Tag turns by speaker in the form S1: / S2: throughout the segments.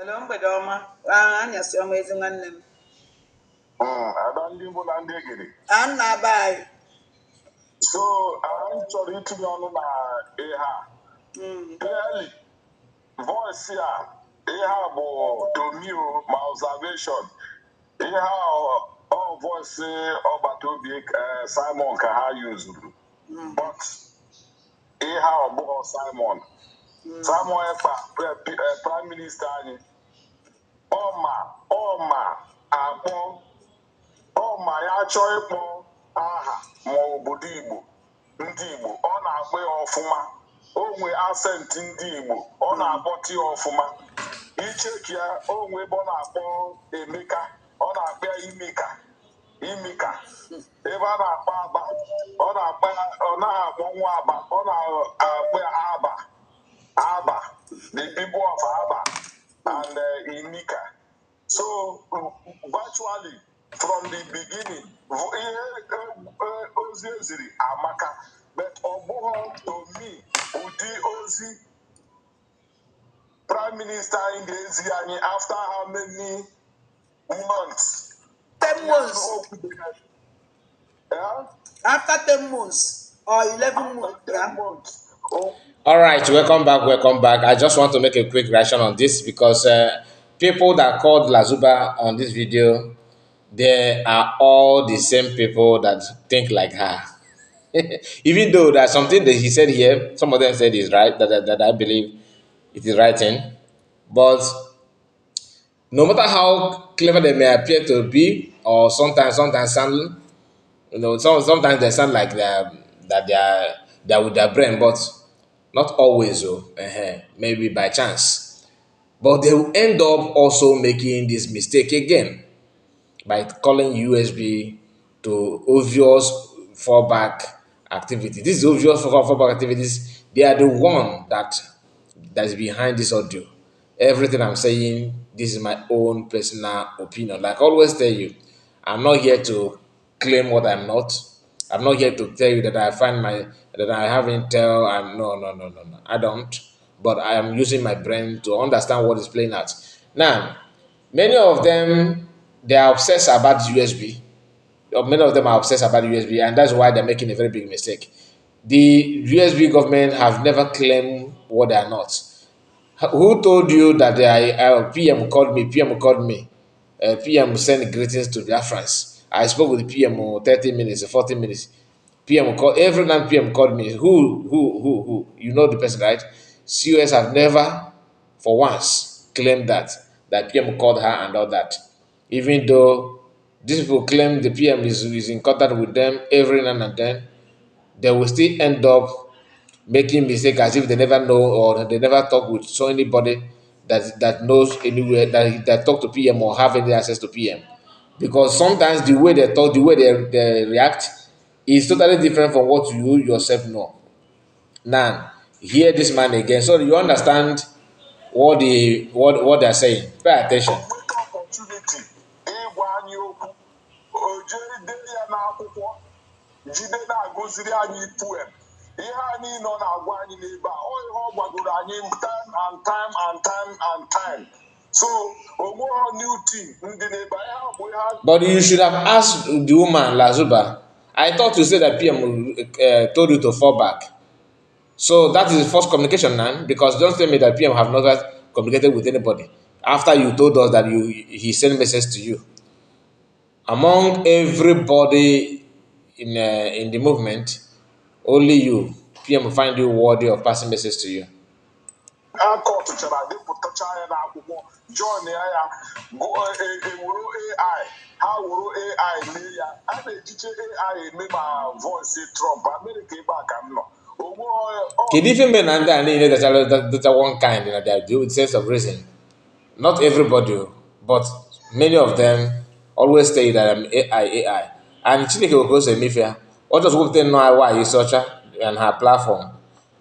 S1: Hello, mgbede ọma. Anyasị ọma ezi nwanne m.
S2: Ada ndị Igbo na ndị Egede.
S1: A na-aba anyị.
S2: So anyị chọrọ itinye ọnụ na ihe a. Clearly, voice a, ihe a bụ domio ma observation. Ihe a ọ voice ọgbata obi Simon ka ha yuzuru. But ihe a ọ bụghị Simon. Simon Ekpa, Prime Minister anyị. Ọma akpọ ọma ya chọọ ịkpọ aha ma obodo Igbo ndị Igbo ọ na-akpọ ya ọfụma onwe asenti ndị Igbo ọ na-akpọta ya ọfụma icheki ya onwe ebe ọ na-akpọ Emeka ọ na-akpọ ya Imika ebe a na-akpọ Aba ọ naghị akpọ nwa Aba ọ na-akpọ ya Aba the people of Aba and Imika. So virtually from the beginning, Ozi Eziri Amaka, but Oboho to me, Udi Ozi, Prime Minister in the Eziani after how many months?
S1: 10 months.
S2: Yeah?
S1: After 10 months or 11 months.
S2: 10 months. Oh.
S3: All right, welcome back. I just want to make a quick reaction on this because people that called Lazuba on this video, they are all the same people that think like her. Even though there's something that he said here, some of them said is right, that I believe it is right in. But no matter how clever they may appear to be, or sometimes sound, sometimes they sound like they're with their brain, but not always, maybe by chance. But they will end up also making this mistake again by calling USB to obvious fallback activity. This is obvious fallback activities. They are the one that is behind this audio. Everything I'm saying, this is my own personal opinion. Like I always tell you, I'm not here to claim what I'm not. I'm not here to tell you that I have intel. No. I don't. But I am using my brain to understand what is playing out. Now, many of them, they are obsessed about USB. Many of them are obsessed about USB, and that's why they're making a very big mistake. The USB government have never claimed what they are not. Who told you that PM called me? PM sent greetings to Biafrans. I spoke with PM 30 minutes, 40 minutes. PM called, every night PM called me. Who? You know the person, right? COS have never, for once, claimed that PM called her and all that. Even though these people claim the PM is in contact with them every now and then, they will still end up making mistakes as if they never know or they never talk with anybody that knows anywhere that talk to PM or have any access to PM. Because sometimes the way they talk, the way they react is totally different from what you yourself know. Now, hear this man again, so you understand what they're saying. Pay attention.
S2: Ihe anyị nọ na-agwa anyị n'ebe a ọ ihe ọ gwagoro anyị time. So new team ndị n'ebe ihe bụ ihe.
S3: But you should have asked the woman Lazuba. I thought you said that PM told you to fall back. So that is the first communication now, because don't tell me that PM have never communicated with anybody after you told us that he sent message to you. Among everybody in the movement, only you, PM, find you worthy of passing message to you.
S2: John AI, how will AI I may my voice Trump, America back and no.
S3: Can even men and that one kind that they do with sense of reason. Not everybody, but many of them always say that I'm AI. And Chineke will close a mafia. What does what they know why is Ocha and her platform?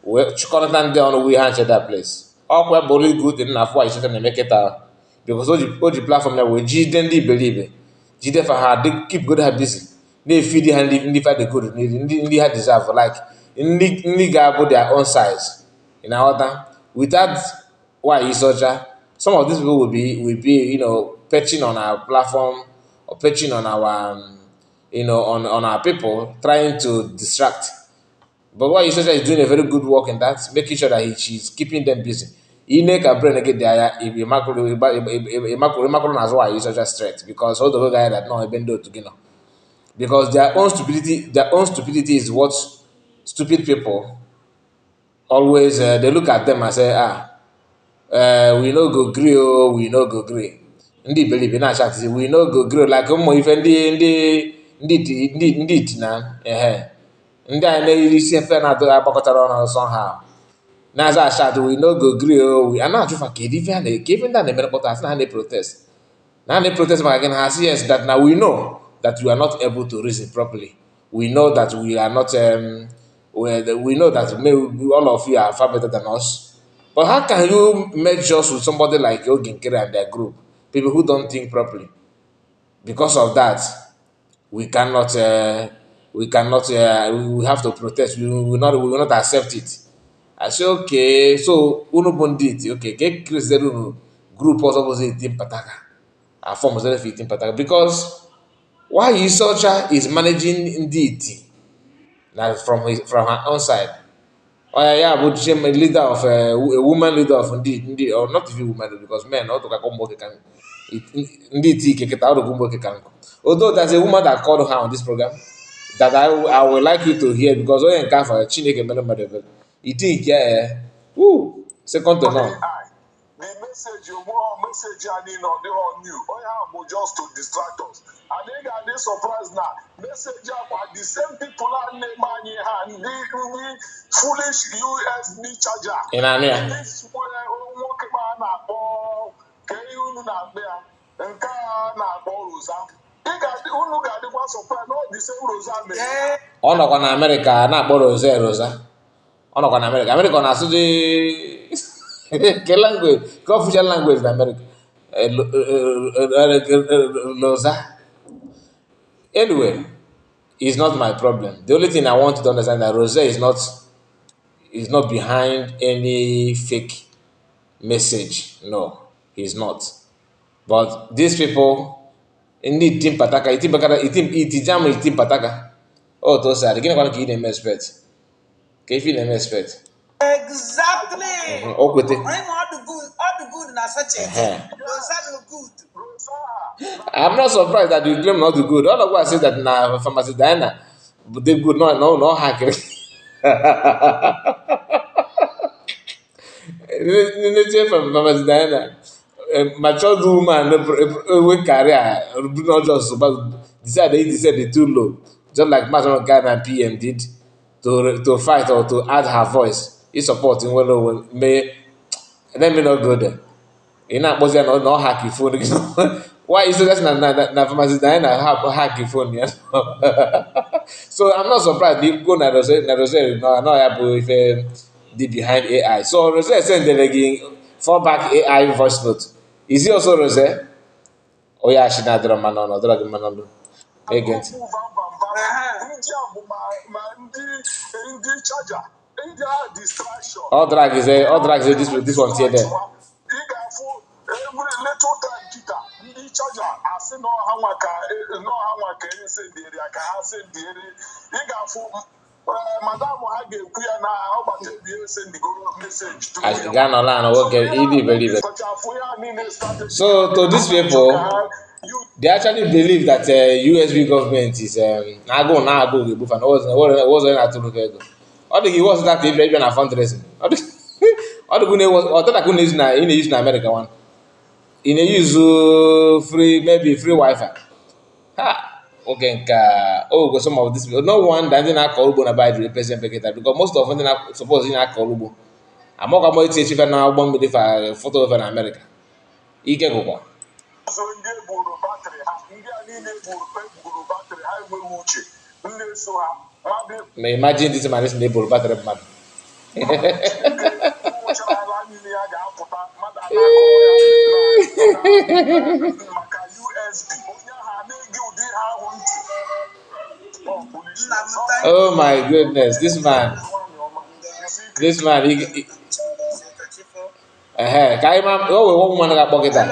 S3: Well, content down we handle that place. All quite body good enough why you make it out. Because all the platform that we didn't believe it. Jide for her, they keep good her busy. They feed the hand in the fight the good, in the had deserve like in the guy their own size. In our time, without why is Ocha Some of these people will be perching on our platform or perching on our on our people, trying to distract. But why Socha is doing a very good work in that, making sure that she's keeping them busy. Ine ka brain get there if you macro as why is Socha straight because all the guy that no even do to because their own stupidity is what stupid people always they look at them and say we no go gree o we no go gree ndị iberibe na-achat we no go gree like ụmụ ife ndị iti na ndị anyị na-eyiri isi efe na-adịghị agbakọtara ọnụ somehow na-aza achat we no go gree o a na-ajụfa ka ife ndị a na-emere kpọta asị na ha na-protest protest maka gị na ha si yes that now we know that we are not able to reason properly. We know that we are not we know that maybe all of you are far better than us. But how can you merge us with somebody like Oginkere and their group? People who don't think properly. Because of that, we cannot we have to protest. We will not accept it. I say okay, so unu bondit, okay, get Chris group also was itimpataka. Our form was itimpataka because why Socha is managing Nditi now from her own side. Oh yeah, but she a leader of a woman leader of Nditi, or not even woman because men not to come work can Nditi keketa out of work can. Although there's a woman that called her on this program that I would like you to hear because when you for Chineke Melody, you think second to none.
S2: The message I need on the whole new. Oh yeah, just to distract us. And they got this surprise now. Message about the same people are name and the foolish USB charger.
S3: In Ania.
S2: This work man or Kayun and Kana Rosa. They got the unu got the one surprise, not the same Rosa.
S3: Ọ nọkwa na Amerịka na-akpọ Rosa. Ọ nọkwa na Amerịka. Amerịka na-asụ dị ke language, ke official language in America. Rosa. Anyway, it's not my problem. The only thing I want you to understand that Rosa is not behind any fake message. No, he's not. But these people indeed itimpataka. Oh, those are again one key name expert. Kefi name expert.
S1: Exactly.
S3: All
S1: the good na such a good.
S3: I'm not surprised that you claim not the good. All of us say that na pharmacy Diana, but they good no hacking. From pharmacy Diana. Mature woman we career do not just but decide they too low. Just like Master Ghana PM did to fight or to add her voice. He supporting well may let me not go there. You know, but no hack your phone. Why is that na pharmacy Diana hack your phone? Yeah? So I'm not surprised. You go na Rose no happen if they behind AI. So Rose send the fall back AI voice note. Is he also Rose? Oh yeah, she not drama no drama. Agent. All drag is this one here there.
S2: Every little time kita ndị charger asị na ọha nwa ka ese dịrị ya ka ha se dịrị ị ga-afụ madam ha ga-ekwu ya na ọgbata ebi ese ndigoro message
S3: so to these people they actually believe that USB government is na-agụ ga-ebufa na ọzọ na-atụrụ ego ọ dị gị wọs dat ebe na fundraising ọ dịka ị na-use na America one ị na-use free wifi oge nka go some of this people no one that ndị na-akọ ugbo na Biden represent Beketa because most of ndị suppose ị na-akọ ugbo amaka mo iti echife na ụgbọ mmiri fa foto over na America ike gụkwa
S2: ndị buru batrị ha ndị a niile buru batrị ha enweghị uche ndị so ha
S3: ma imagine this man is na eburu batrị mmadụ
S2: maka USB onye ha na-ege ụdị ha ahụ ntị.
S3: Oh my goodness, this man Ka anyị ma o wee nwa ụmụ ga-akpọ gị taa.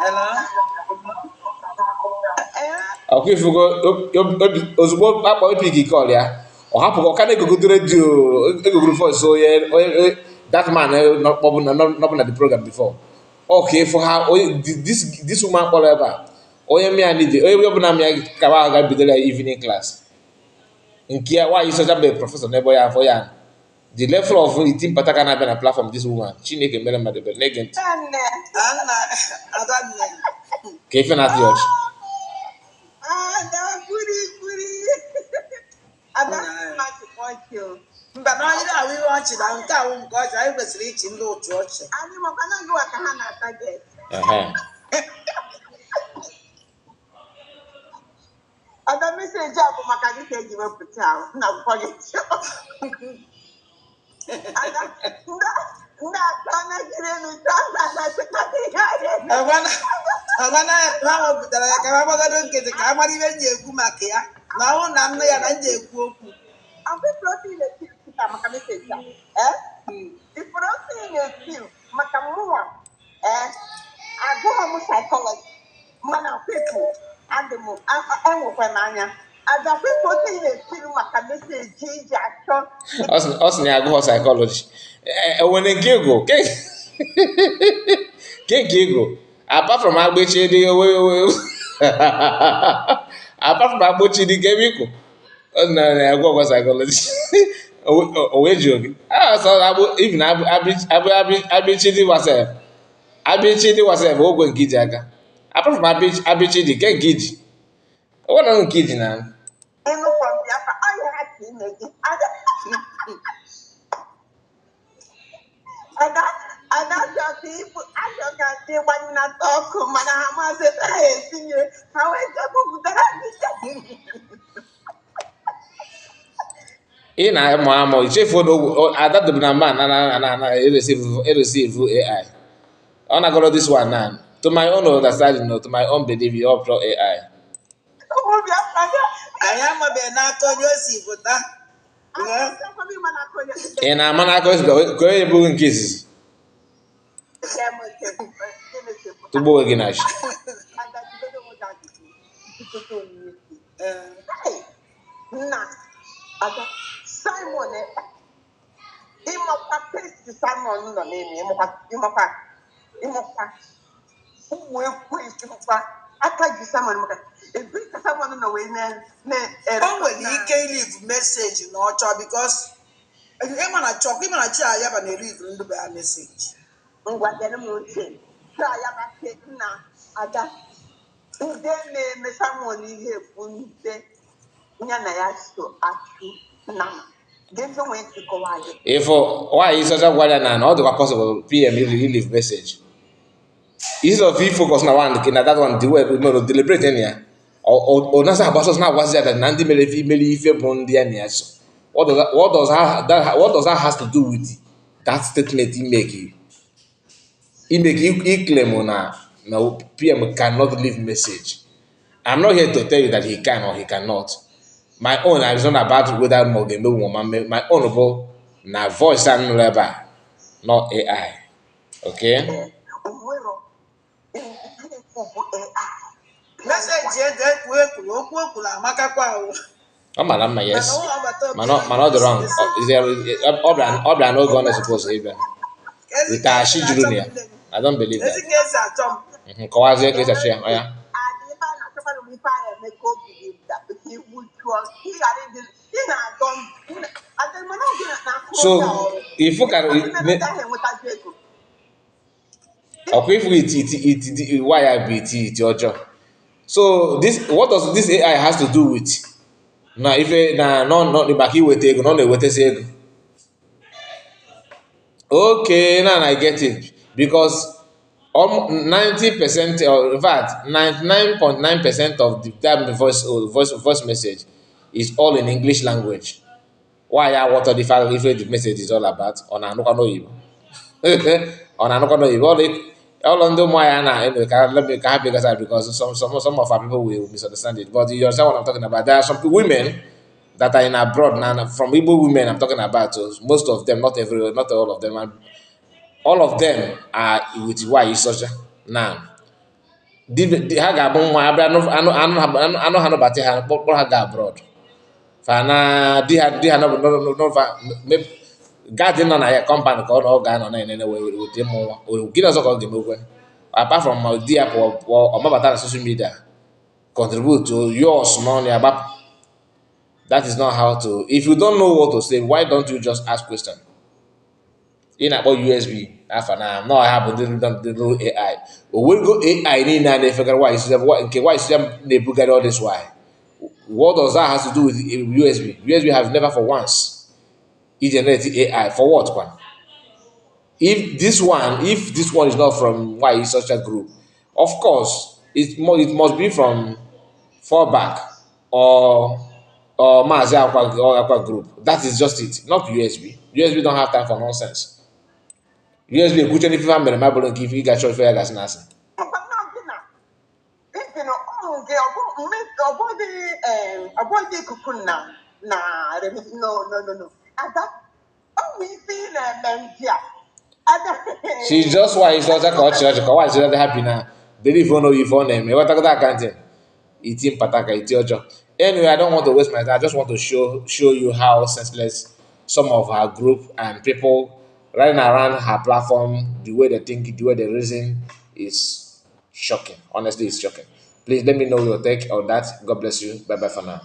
S1: Hello.
S3: Ọkwa ifugo ozugbo akpọ ipik kọl ya ọ hapụgo ọka na-egogodo redio egogoro voice onye that man nọbụ na the program before. Okay, for her this woman kpọrọ ebe a onye mmịa nide onye ọbụla mmịa kaba ahụ ga-bidoro ya evening class nke ya nwaanyị soja bụ prọfesọ n'ebe ya afọ ya the level of itimpataka na-abịa na platform this woman Chineke mere mmadụ ebere na-ege ntị ka ife na-atụ ya ọchị.
S1: Mba na onye na-awụ ihe ọchị na nke awụ nke ọchị anyị kwesịrị ichi ndị otu ọchị. Anyị makwa na gịwa ka ha na-ata gị. Ada meseji a bụ maka gị ka eji wepụta ahụ na akwụkwọ gị. Ndị atọ na-ejiri elu chọọ na-achịkọta ihe anyị. Ọgwana ha wepụtara ya ka ha gbagado nkịtị ka ha mara ihe m ji ekwu maka ya na ọnwụ na nne ya na m ji ekwu okwu. Maka meseji a ifuru otu ị na-esi maka mmụọ agụghị m saịkọlọji mana kwepụ adị m enwekwa m anya agakwepụ otu ị na-esiri maka meseji iji achọ
S3: ọ sị na ya agụghị saịkọlọji enwere nke ego ke nke ego apart from agbechi dị apart from agbochi dị ka ebe ikwu ọ sị na ya agụghị saịkọlọji o wee ji oge even abichi dị wasef ogwe nke iji aka apart from abichi dị ke nke iji onwere nke iji na ị na-amụ amụ ichefu adadobe na mba na eresivu AI ọ na-agọrọ this one now to my own understanding no to my own belief you all pro AI
S1: anyị amabeghị n'aka onye o si pụta
S3: ị na-ama n'aka ka onye ebughị nke izizi tugbo onwe gị na chi
S1: Simon ịmakwa pesti Simon nọ n'ime ịmakwa ụmụ ekwu esikwa aka ji Simon maka ebe ka Simon nọ wee o nwere ike ilivu meseji na ọchọ bikos ịmana chi ayaba na-erivu ndị be ya meseji ngwa dere m oche chi ayaba ke nna ada ndị na-eme Simon ihe ekwu nte ya na ya so achụ nama
S3: ifo nwaanyị soja gwara na ọ dịkwa possible PM leave message instead of focus na one na that one the way no deliberate ya ọ nasa agbasos na agwazi ya na ndị mere ife bụ ndị ya na ya so what does that has to do with that statement he claim na PM cannot leave message. I'm not here to tell you that he can or he cannot. My own is not about whether my own na voice and labor, not AI. Okay? Yes. Man, not the wrong. Is there Obra no gun supposed to even with Ashi Junior? I don't believe that. Kawazi case oh yeah. So if you can it why I beat it Ocha. So this what does this AI has to do with now if no the back with ego no with ego. Okay, now I get it because 90% or in fact 99.9% of the time voice message is all in English language. Why I what the fact if the message is all about on anụkwa n'oyibo on anụkwa n'oyibo all on the why anyway let me can because some of our people will misunderstand it but you understand what I'm talking about. There are some women that are in abroad now, from Igbo women I'm talking about, most of them, not everyone, not all of them, and all of them are with Nwayi Socha now. Ha ga-abụ nwa abịa anụ ha nụbata ha kpọrọ ha ga abroad fana di ha nọva gaadị nọ na ya kọmpanị ka ọ ga-anọ na-enene wete ịmụ nwa gịnị ọzọ ka ọ ga-emekwe apart from di ya pụọ ọmabata na social media contribute to yours n'ọnụ ya gbapụ. That is not how to. If you don't know what to say, why don't you just ask question? Ị na-akpọ USB afa na nọ ha bụ ndị AI o wego AI niile a na-efegara nke nwaanyị system na-ebugara all this why. What does that have to do with USB? USB have never for once generate AI for what one? If this one is not from why such a group, of course it must be from fallback or Mazi Aqua group. That is just it, not USB. USB don't have time for nonsense. USB ekwuche n'ife ha mere mabụrụ nke ife ị ga-achọ ife ya gasị n'asị.
S1: Ọbọdị ikuku na
S3: She's just why it's ọcha ka ọchị ka why she's happy na dịrị ife ọ na ife ọ na-eme wetagodo akantị itimpataka iti ọjọọ. Anyway, I don't want to waste my time. I just want to show you how senseless some of her group and people running around her platform, the way they think, the way they reason is shocking. Honestly, it's shocking. Please let me know your take on that. God bless you. Bye bye for now.